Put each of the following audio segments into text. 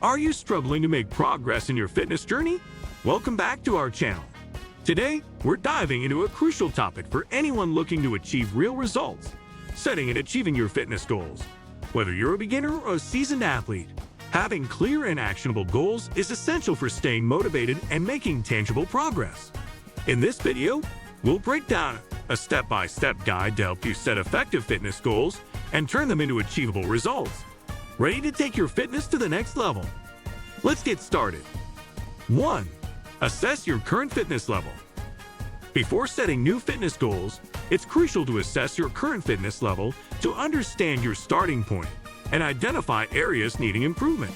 Are you struggling to make progress in your fitness journey? Welcome back to our channel. Today, we're diving into a crucial topic for anyone looking to achieve real results: setting and achieving your fitness goals. Whether you're a beginner or a seasoned athlete, having clear and actionable goals is essential for staying motivated and making tangible progress. In this video, we'll break down a step-by-step guide to help you set effective fitness goals and turn them into achievable results. Ready to take your fitness to the next level? Let's get started. 1. Assess your current fitness level. Before setting new fitness goals, it's crucial to assess your current fitness level to understand your starting point and identify areas needing improvement.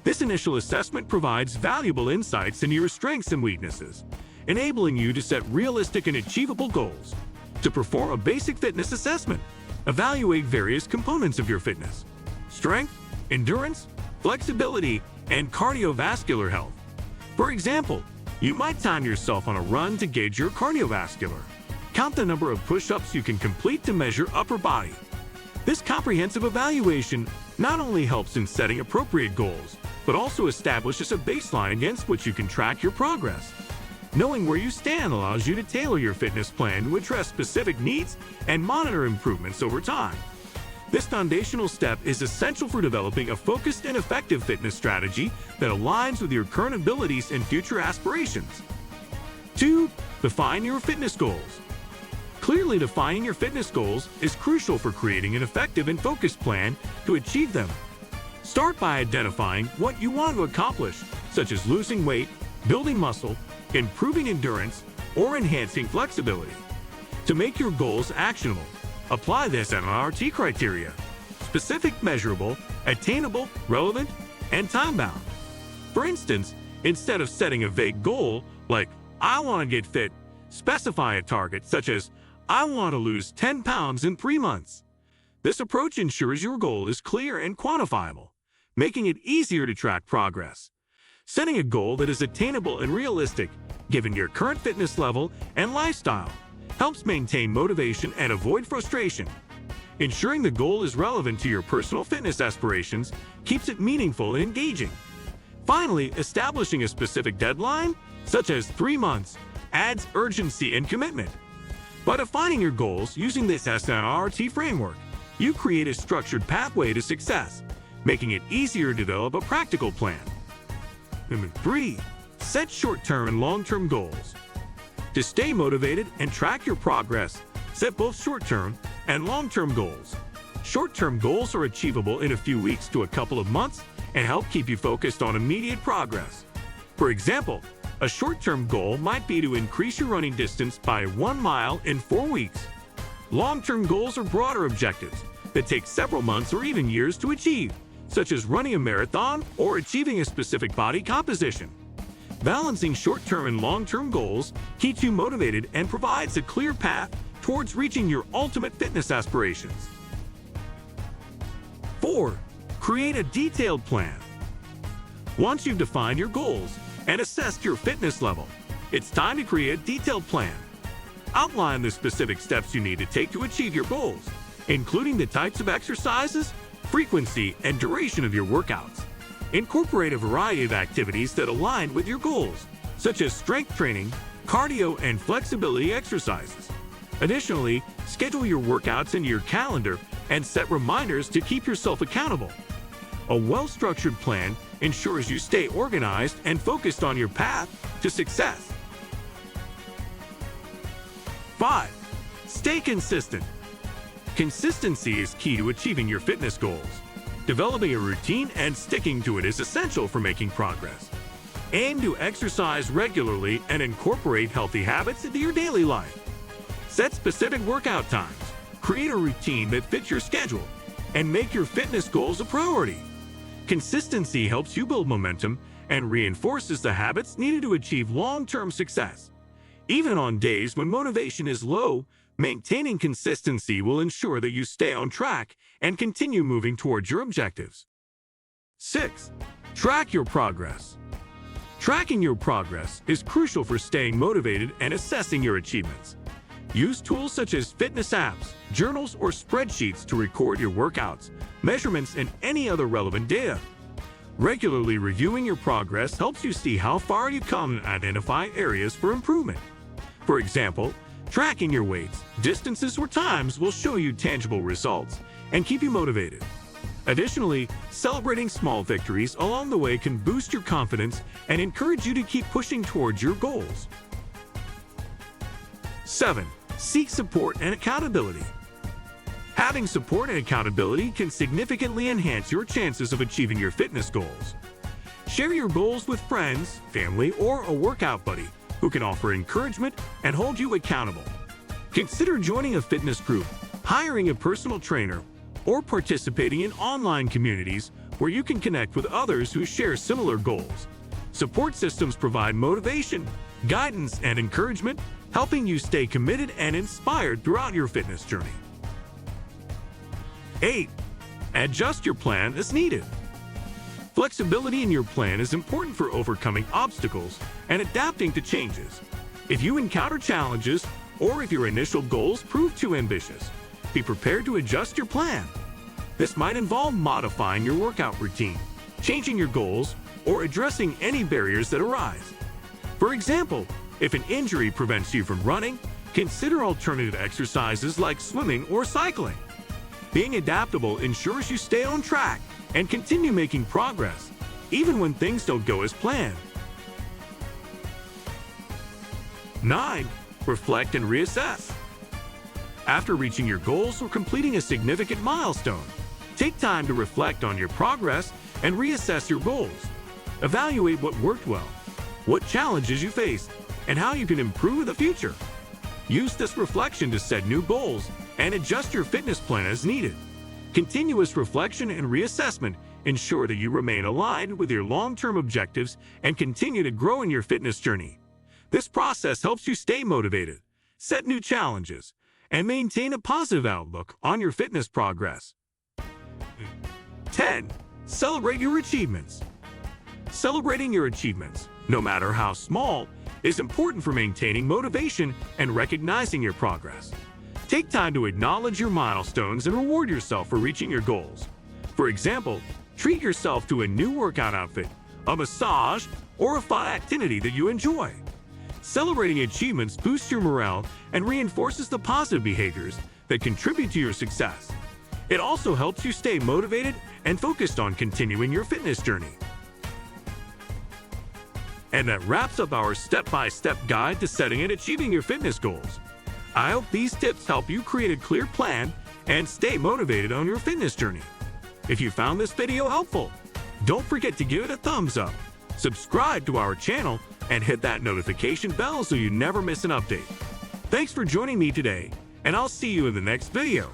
This initial assessment provides valuable insights into your strengths and weaknesses, enabling you to set realistic and achievable goals. To perform a basic fitness assessment, evaluate various components of your fitness: strength, endurance, flexibility, and cardiovascular health. For example, you might time yourself on a run to gauge your cardiovascular. Count the number of push-ups you can complete to measure upper body. This comprehensive evaluation not only helps in setting appropriate goals, but also establishes a baseline against which you can track your progress. Knowing where you stand allows you to tailor your fitness plan to address specific needs and monitor improvements over time. This foundational step is essential for developing a focused and effective fitness strategy that aligns with your current abilities and future aspirations. 2. Define your fitness goals. Clearly defining your fitness goals is crucial for creating an effective and focused plan to achieve them. Start by identifying what you want to accomplish, such as losing weight, building muscle, improving endurance, or enhancing flexibility. To make your goals actionable, apply this MRT criteria: specific, measurable, attainable, relevant, and time-bound. For instance, instead of setting a vague goal like "I want to get fit," specify a target such as "I want to lose 10 pounds in 3 months." This approach ensures your goal is clear and quantifiable, making it easier to track progress. Setting a goal that is attainable and realistic, given your current fitness level and lifestyle, helps maintain motivation and avoid frustration. Ensuring the goal is relevant to your personal fitness aspirations keeps it meaningful and engaging. Finally, establishing a specific deadline, such as 3 months, adds urgency and commitment. By defining your goals using this SNRT framework, you create a structured pathway to success, making it easier to develop a practical plan. Number 3. Set short-term and long-term goals. To stay motivated and track your progress, set both short-term and long-term goals. Short-term goals are achievable in a few weeks to a couple of months and help keep you focused on immediate progress. For example, a short-term goal might be to increase your running distance by 1 mile in 4 weeks. Long-term goals are broader objectives that take several months or even years to achieve, such as running a marathon or achieving a specific body composition. Balancing short-term and long-term goals keeps you motivated and provides a clear path towards reaching your ultimate fitness aspirations. 4. Create a detailed plan. Once you've defined your goals and assessed your fitness level, it's time to create a detailed plan. Outline the specific steps you need to take to achieve your goals, including the types of exercises, frequency, and duration of your workouts. Incorporate a variety of activities that align with your goals, such as strength training, cardio, and flexibility exercises. Additionally, schedule your workouts into your calendar and set reminders to keep yourself accountable. A well-structured plan ensures you stay organized and focused on your path to success. 5. Stay consistent. Consistency is key to achieving your fitness goals. Developing a routine and sticking to it is essential for making progress. Aim to exercise regularly and incorporate healthy habits into your daily life. Set specific workout times, create a routine that fits your schedule, and make your fitness goals a priority. Consistency helps you build momentum and reinforces the habits needed to achieve long-term success. Even on days when motivation is low, maintaining consistency will ensure that you stay on track and continue moving towards your objectives. 6. Track your progress. Tracking your progress is crucial for staying motivated and assessing your achievements. Use tools such as fitness apps, journals, or spreadsheets to record your workouts, measurements, and any other relevant data. Regularly reviewing your progress helps you see how far you've come and identify areas for improvement. For example, tracking your weights, distances, or times will show you tangible results and keep you motivated. Additionally, celebrating small victories along the way can boost your confidence and encourage you to keep pushing towards your goals. 7. Seek support and accountability. Having support and accountability can significantly enhance your chances of achieving your fitness goals. Share your goals with friends, family, or a workout buddy who can offer encouragement and hold you accountable. Consider joining a fitness group, hiring a personal trainer, or participating in online communities where you can connect with others who share similar goals. Support systems provide motivation, guidance, and encouragement, helping you stay committed and inspired throughout your fitness journey. 8. Adjust your plan as needed. Flexibility in your plan is important for overcoming obstacles and adapting to changes. If you encounter challenges or if your initial goals prove too ambitious, be prepared to adjust your plan. This might involve modifying your workout routine, changing your goals, or addressing any barriers that arise. For example, if an injury prevents you from running, consider alternative exercises like swimming or cycling. Being adaptable ensures you stay on track and continue making progress, even when things don't go as planned. 9. Reflect and reassess. After reaching your goals or completing a significant milestone, take time to reflect on your progress and reassess your goals. Evaluate what worked well, what challenges you faced, and how you can improve in the future. Use this reflection to set new goals and adjust your fitness plan as needed. Continuous reflection and reassessment ensure that you remain aligned with your long-term objectives and continue to grow in your fitness journey. This process helps you stay motivated, set new challenges, and maintain a positive outlook on your fitness progress. 10. Celebrate your achievements. Celebrating your achievements, no matter how small, is important for maintaining motivation and recognizing your progress. Take time to acknowledge your milestones and reward yourself for reaching your goals. For example, treat yourself to a new workout outfit, a massage, or a fun activity that you enjoy. Celebrating achievements boosts your morale and reinforces the positive behaviors that contribute to your success. It also helps you stay motivated and focused on continuing your fitness journey. And that wraps up our step-by-step guide to setting and achieving your fitness goals. I hope these tips help you create a clear plan and stay motivated on your fitness journey. If you found this video helpful, don't forget to give it a thumbs up, subscribe to our channel, and hit that notification bell so you never miss an update. Thanks for joining me today, and I'll see you in the next video.